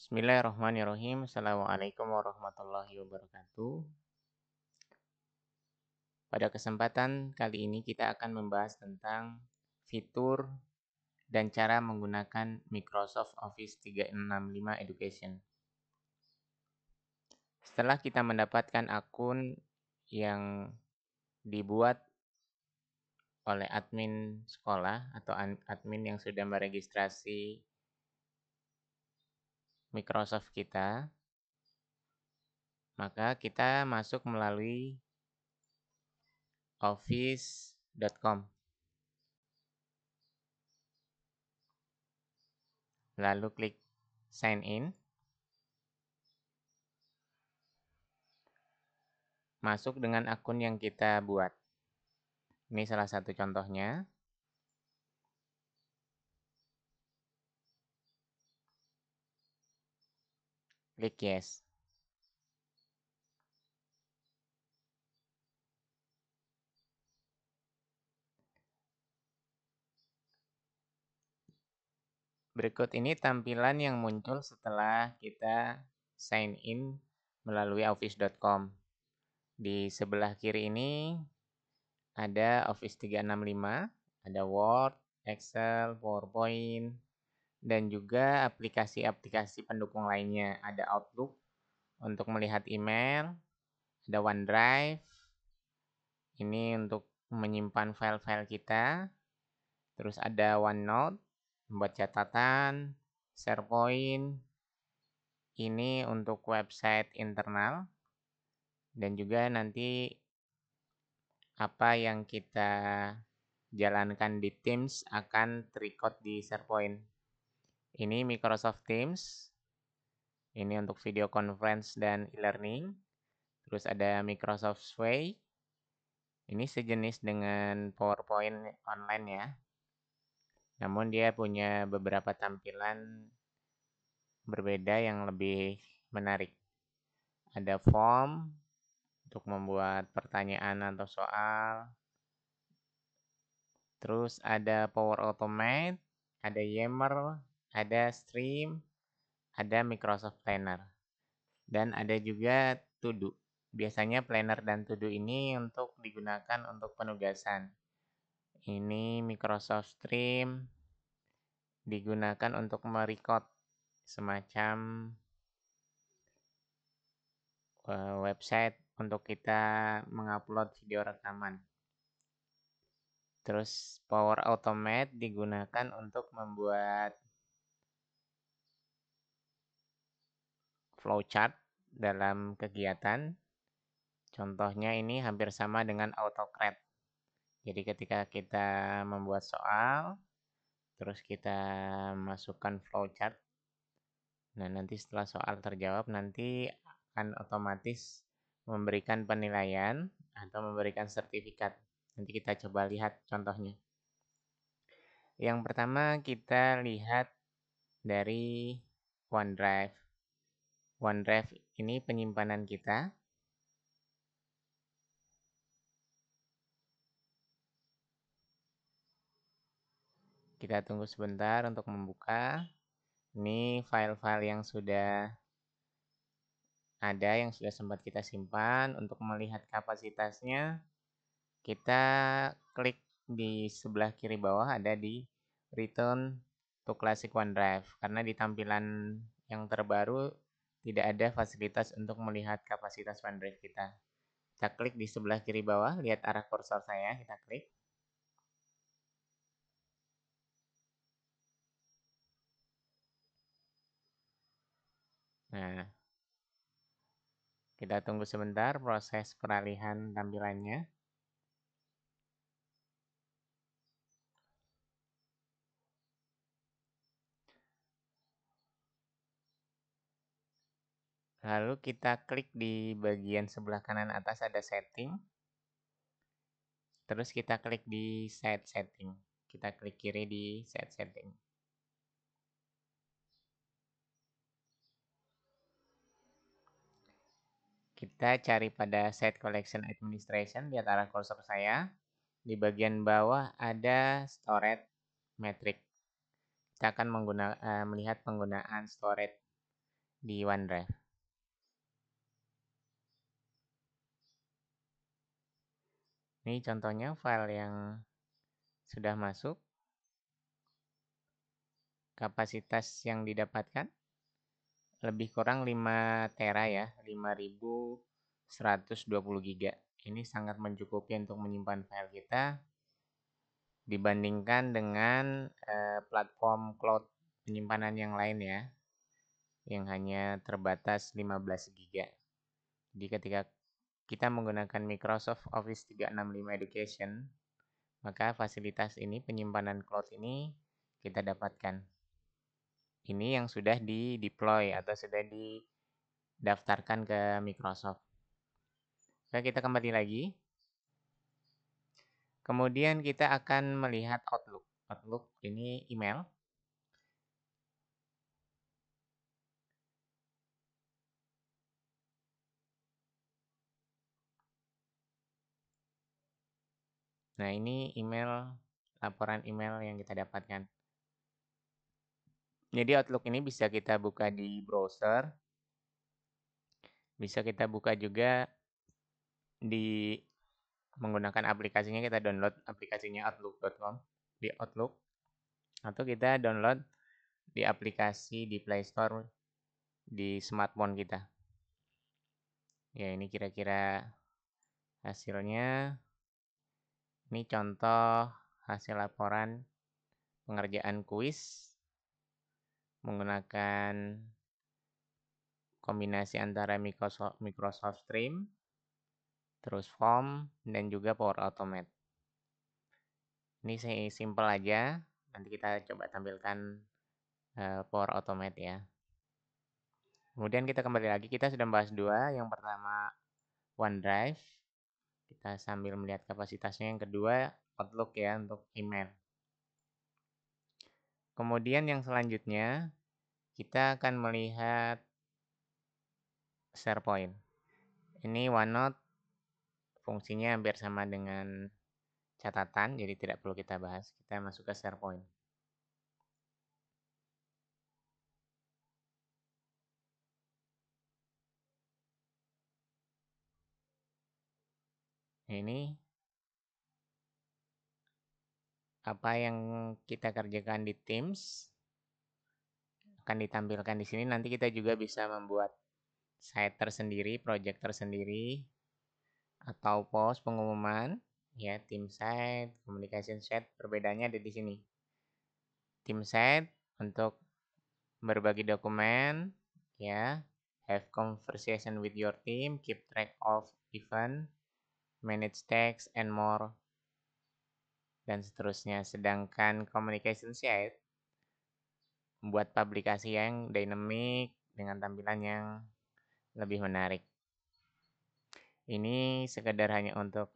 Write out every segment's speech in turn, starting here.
Bismillahirrahmanirrahim. Assalamualaikum warahmatullahi wabarakatuh. Pada kesempatan kali ini kita akan membahas tentang fitur dan cara menggunakan Microsoft Office 365 Education. Setelah kita mendapatkan akun yang dibuat oleh admin sekolah atau admin yang sudah meregistrasi Microsoft kita, maka kita masuk melalui office.com. Lalu klik sign in. Masuk dengan akun yang kita buat. Ini salah satu contohnya. Klik yes. Berikut ini tampilan yang muncul setelah kita sign in melalui office.com. Di sebelah kiri ini ada Office 365, ada Word, Excel, PowerPoint, dan juga aplikasi-aplikasi pendukung lainnya. Ada Outlook untuk melihat email, ada OneDrive, ini untuk menyimpan file-file kita. Terus ada OneNote, membuat catatan, SharePoint, ini untuk website internal, dan juga nanti apa yang kita jalankan di Teams akan terrecord di SharePoint. Ini Microsoft Teams, ini untuk video conference dan e-learning. Terus ada Microsoft Sway, ini sejenis dengan PowerPoint online ya. Namun dia punya beberapa tampilan berbeda yang lebih menarik. Ada form untuk membuat pertanyaan atau soal. Terus ada Power Automate, ada Yammer, ada Stream, ada Microsoft Planner. Dan ada juga To-Do. Biasanya Planner dan To-Do ini untuk digunakan untuk penugasan. Ini Microsoft Stream digunakan untuk merecord semacam website untuk kita mengupload video rekaman. Terus Power Automate digunakan untuk membuat flowchart dalam kegiatan. Contohnya ini hampir sama dengan AutoCAD. Jadi ketika kita membuat soal, terus kita masukkan flowchart. Nah, nanti setelah soal terjawab, nanti akan otomatis memberikan penilaian atau memberikan sertifikat. Nanti kita coba lihat contohnya. Yang pertama kita lihat dari OneDrive. OneDrive ini penyimpanan kita. Kita tunggu sebentar untuk membuka. Ini file-file yang sudah ada, yang sudah sempat kita simpan. Untuk melihat kapasitasnya, kita klik di sebelah kiri bawah ada di Return to Classic OneDrive. Karena di tampilan yang terbaru tidak ada fasilitas untuk melihat kapasitas OneDrive kita. Kita klik di sebelah kiri bawah, lihat arah kursor saya, kita klik. Nah, kita tunggu sebentar proses peralihan tampilannya. Lalu kita klik di bagian sebelah kanan atas ada setting. Terus kita klik di set setting. Kita klik kiri di set setting. Kita cari pada set collection administration, lihat arah kursor saya. Di bagian bawah ada storage metric. Kita akan melihat penggunaan storage di OneDrive. Ini contohnya file yang sudah masuk. Kapasitas yang didapatkan lebih kurang 5 tera ya, 5120 giga. Ini sangat mencukupi untuk menyimpan file kita dibandingkan dengan platform cloud penyimpanan yang lain ya, yang hanya terbatas 15 giga. Jadi ketika kita menggunakan Microsoft Office 365 Education, maka fasilitas ini, penyimpanan cloud ini kita dapatkan. Ini yang sudah di-deploy atau sudah didaftarkan ke Microsoft. Oke, kita kembali lagi. Kemudian kita akan melihat Outlook. Outlook ini email. Nah, ini email, laporan email yang kita dapatkan. Jadi Outlook ini bisa kita buka di browser. Bisa kita buka juga di menggunakan aplikasinya, kita download aplikasinya outlook.com di Outlook. Atau kita download di aplikasi di Play Store di smartphone kita. Ya, ini kira-kira hasilnya. Ini contoh hasil laporan pengerjaan kuis menggunakan kombinasi antara Microsoft Stream, terus Form, dan juga Power Automate. Ini simple aja. Nanti kita coba tampilkan Power Automate ya. Kemudian kita kembali lagi, kita sudah bahas dua. Yang pertama OneDrive. Kita sambil melihat kapasitasnya. Yang kedua Outlook ya, untuk email. Kemudian yang selanjutnya kita akan melihat SharePoint. Ini OneNote fungsinya hampir sama dengan catatan, jadi tidak perlu kita bahas. Kita masuk ke SharePoint. Ini apa yang kita kerjakan di Teams akan ditampilkan di sini. Nanti kita juga bisa membuat site tersendiri, project tersendiri, atau post pengumuman ya, team site, communication site. Perbedaannya ada di sini. Team site untuk berbagi dokumen ya, have conversation with your team, keep track of event, manage text and more, dan seterusnya. Sedangkan communication site membuat publikasi yang dynamic dengan tampilan yang lebih menarik. Ini sekedar hanya untuk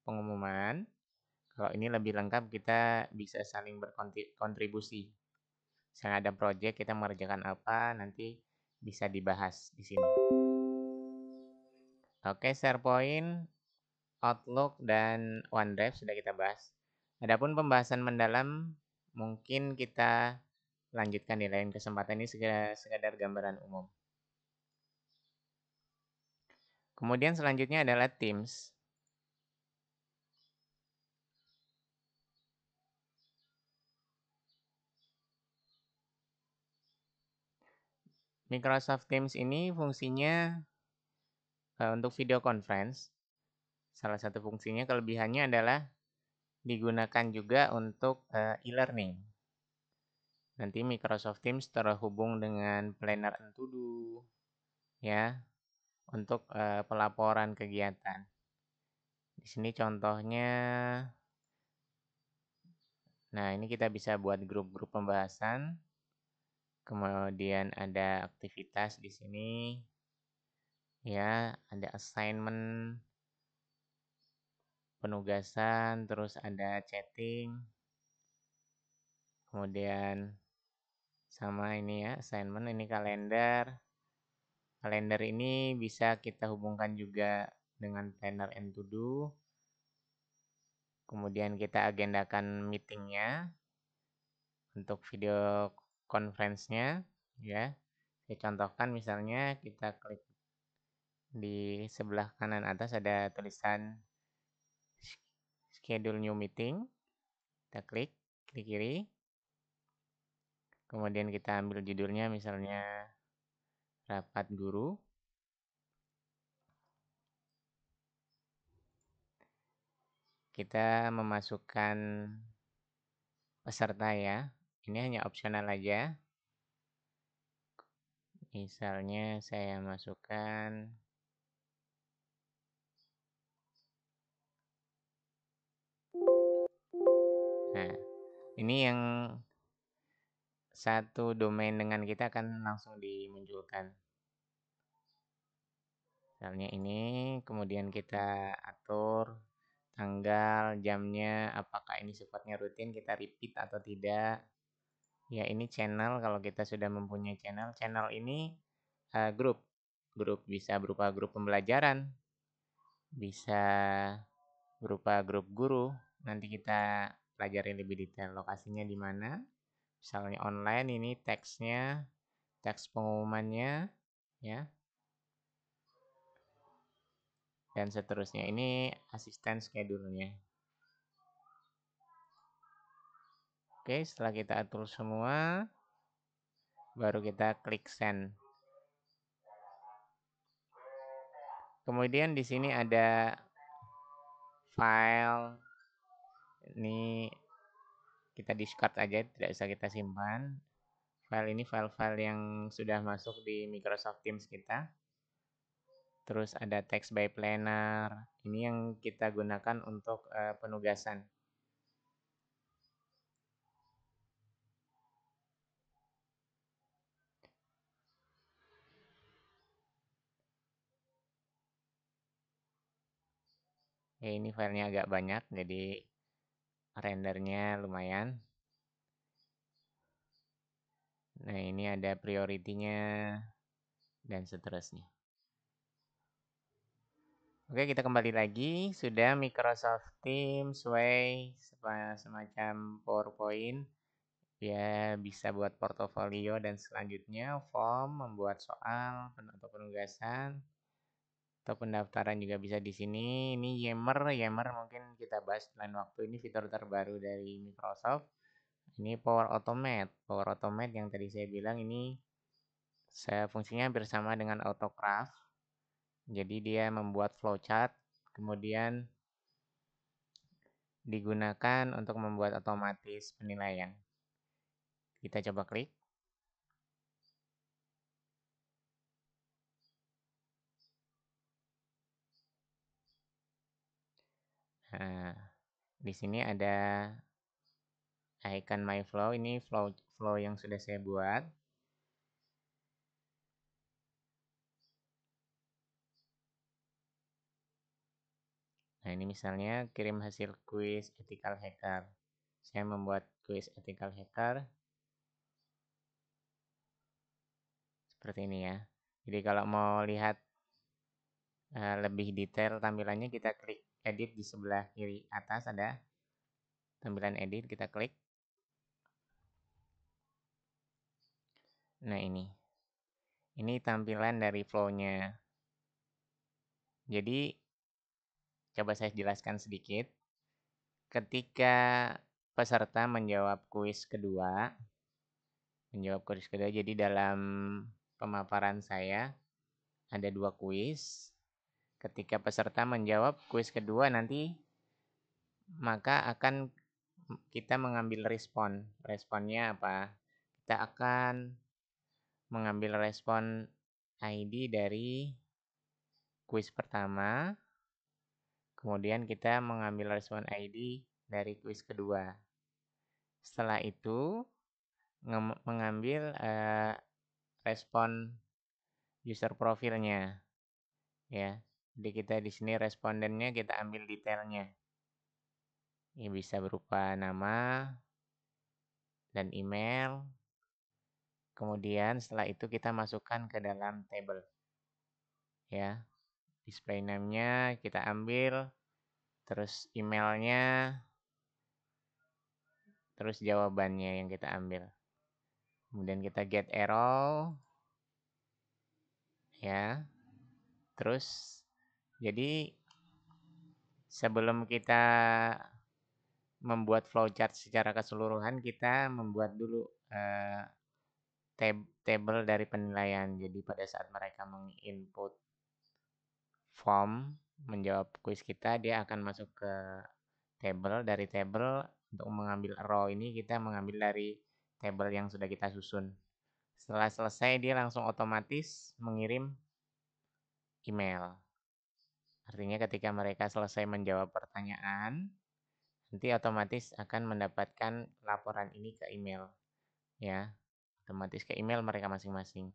pengumuman. Kalau ini lebih lengkap, kita bisa saling berkontribusi. Misalnya ada project, kita mengerjakan apa, nanti bisa dibahas di sini. Oke, SharePoint, Outlook, dan OneDrive sudah kita bahas. Adapun pembahasan mendalam, mungkin kita lanjutkan di lain kesempatan. Ini sekadar gambaran umum. Kemudian selanjutnya adalah Teams. Microsoft Teams ini fungsinya untuk video conference. Salah satu fungsinya, kelebihannya adalah digunakan juga untuk e-learning. Nanti Microsoft Teams terhubung dengan Planner and To-Do ya, untuk pelaporan kegiatan. Di sini contohnya, nah ini kita bisa buat grup-grup pembahasan. Kemudian ada aktivitas di sini ya, ada assignment, penugasan, terus ada chatting. Kemudian sama ini ya, assignment, ini kalender. Kalender ini bisa kita hubungkan juga dengan Planner and To Do. Kemudian kita agendakan meetingnya untuk video conference-nya ya. Oke, contohkan misalnya kita klik di sebelah kanan atas ada tulisan schedule new meeting. Kita klik kiri. Kemudian kita ambil judulnya misalnya rapat guru. Kita memasukkan peserta ya. Ini hanya opsional aja. Misalnya saya masukkan nah, ini yang satu domain dengan kita akan langsung dimunculkan. Misalnya ini, kemudian kita atur tanggal, jamnya, apakah ini sifatnya rutin, kita repeat atau tidak. Ya, ini channel, kalau kita sudah mempunyai channel. Channel ini grup. Grup bisa berupa grup pembelajaran, bisa berupa grup guru. Nanti kita pelajari lebih detail lokasinya di mana. Misalnya online ini teksnya, teks pengumumannya, ya, dan seterusnya. Ini asisten schedule-nya. Oke, setelah kita atur semua, baru kita klik send. Kemudian di sini ada file. Ini kita discard aja, tidak usah kita simpan. File ini file-file yang sudah masuk di Microsoft Teams kita. Terus ada text by planner. Ini yang kita gunakan untuk penugasan. Ya, ini filenya agak banyak, jadi rendernya lumayan. Nah, ini ada priority-nya dan seterusnya. Oke, kita kembali lagi. Sudah Microsoft Teams, Way, semacam PowerPoint. Ya, bisa buat portofolio dan selanjutnya form, membuat soal atau penugasan. Atau pendaftaran juga bisa di sini. Ini Yammer mungkin kita bahas lain waktu. Ini fitur terbaru dari Microsoft. Ini Power Automate yang tadi saya bilang ini fungsinya hampir sama dengan Autocraft. Jadi dia membuat flowchart, kemudian digunakan untuk membuat otomatis penilaian. Kita coba klik. Nah, di sini ada icon My Flow. Ini flow yang sudah saya buat. Nah, ini misalnya kirim hasil kuis ethical hacker. Saya membuat kuis ethical hacker. Seperti ini ya. Jadi kalau mau lihat lebih detail tampilannya, kita klik edit di sebelah kiri atas ada tampilan edit, kita klik. Nah, ini tampilan dari flow-nya. Jadi coba saya jelaskan sedikit. Ketika peserta menjawab kuis kedua, jadi dalam pemaparan saya ada 2 kuis. Ketika peserta menjawab kuis kedua nanti, maka akan kita mengambil respon. Responnya apa? Kita akan mengambil respon ID dari kuis pertama, kemudian kita mengambil respon ID dari kuis kedua. Setelah itu mengambil respon user profilnya, ya. Jadi kita di sini respondennya kita ambil detailnya. Ini bisa berupa nama dan email. Kemudian setelah itu kita masukkan ke dalam table. Ya. Display name-nya kita ambil, terus emailnya, terus jawabannya yang kita ambil. Kemudian kita get arrow. ya. Terus jadi sebelum kita membuat flowchart secara keseluruhan, kita membuat dulu table dari penilaian. Jadi pada saat mereka menginput form menjawab kuis kita, dia akan masuk ke table. Dari table untuk mengambil row ini kita mengambil dari table yang sudah kita susun. Setelah selesai dia langsung otomatis mengirim email. Artinya ketika mereka selesai menjawab pertanyaan, nanti otomatis akan mendapatkan laporan ini ke email, ya. Otomatis ke email mereka masing-masing.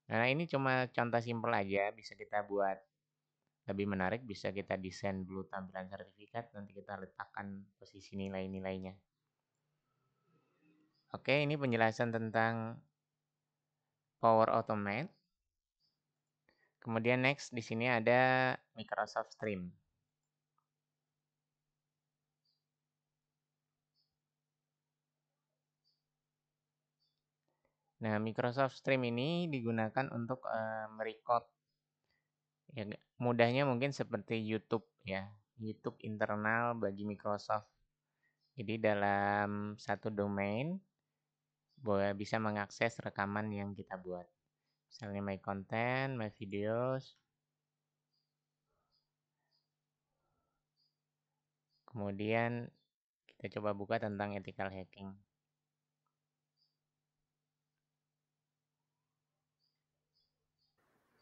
Nah, ini cuma contoh simpel aja, bisa kita buat lebih menarik, bisa kita desain dulu tampilan sertifikat, nanti kita letakkan posisi nilai-nilainya. Oke, ini penjelasan tentang Power Automate. Kemudian next di sini ada Microsoft Stream. Nah, Microsoft Stream ini digunakan untuk merecord. Ya, mudahnya mungkin seperti YouTube ya, YouTube internal bagi Microsoft. Jadi dalam satu domain bisa mengakses rekaman yang kita buat. Misalnya My Content, My Videos. Kemudian kita coba buka tentang ethical hacking.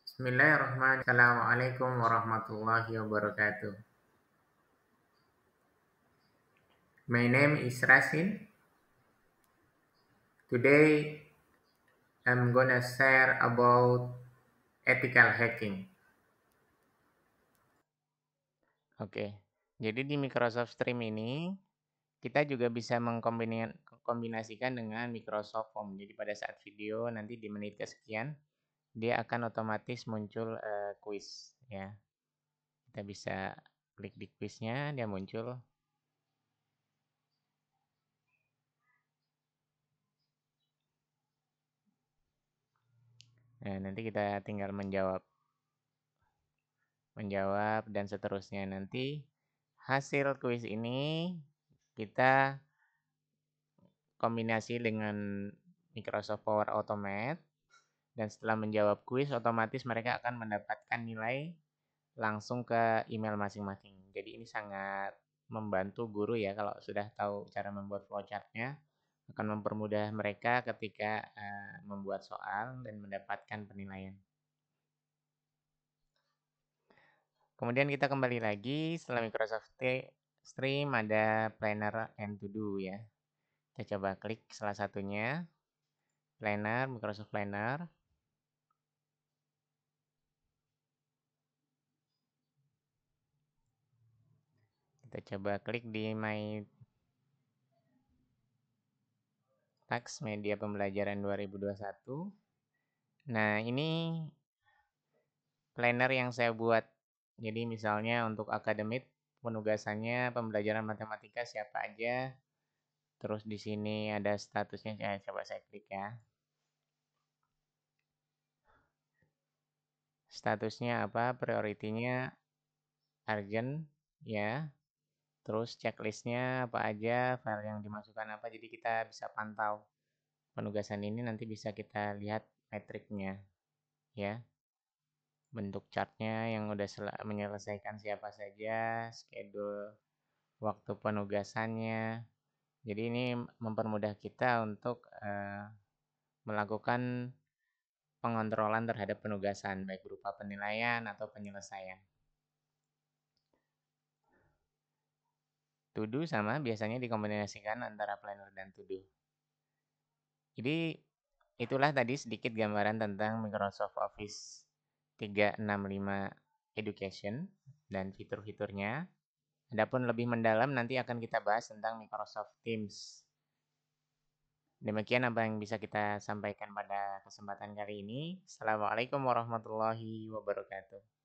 Bismillahirrahmanirrahim. Assalamualaikum warahmatullahi wabarakatuh. My name is Rasin. Today I'm gonna share about ethical hacking. Oke, jadi di Microsoft Stream ini kita juga bisa mengkombinasikan dengan Microsoft Form. Jadi pada saat video nanti di menit kesekian dia akan otomatis muncul kuis ya. Kita bisa klik di kuisnya, dia muncul. Nah, nanti kita tinggal menjawab dan seterusnya. Nanti hasil kuis ini kita kombinasi dengan Microsoft Power Automate, dan setelah menjawab kuis otomatis mereka akan mendapatkan nilai langsung ke email masing-masing. Jadi ini sangat membantu guru ya kalau sudah tahu cara membuat flowchart-nya, akan mempermudah mereka ketika membuat soal dan mendapatkan penilaian. Kemudian kita kembali lagi setelah Microsoft Stream ada Planner and To Do ya. Kita coba klik salah satunya. Planner, Microsoft Planner. Kita coba klik di My Tax Media Pembelajaran 2021. Nah, ini planner yang saya buat. Jadi misalnya untuk akademik penugasannya pembelajaran matematika siapa aja. Terus di sini ada statusnya, coba saya klik ya. Statusnya apa? Prioritinya urgent ya. Terus checklistnya apa aja, file yang dimasukkan apa. Jadi kita bisa pantau penugasan ini, nanti bisa kita lihat metriknya ya. Bentuk chartnya yang udah menyelesaikan siapa saja, schedule waktu penugasannya. Jadi ini mempermudah kita untuk melakukan pengontrolan terhadap penugasan, baik berupa penilaian atau penyelesaian. To do sama biasanya dikombinasikan antara planner dan to do. Jadi itulah tadi sedikit gambaran tentang Microsoft Office 365 Education dan fitur-fiturnya. Adapun lebih mendalam nanti akan kita bahas tentang Microsoft Teams. Demikian apa yang bisa kita sampaikan pada kesempatan kali ini. Assalamualaikum warahmatullahi wabarakatuh.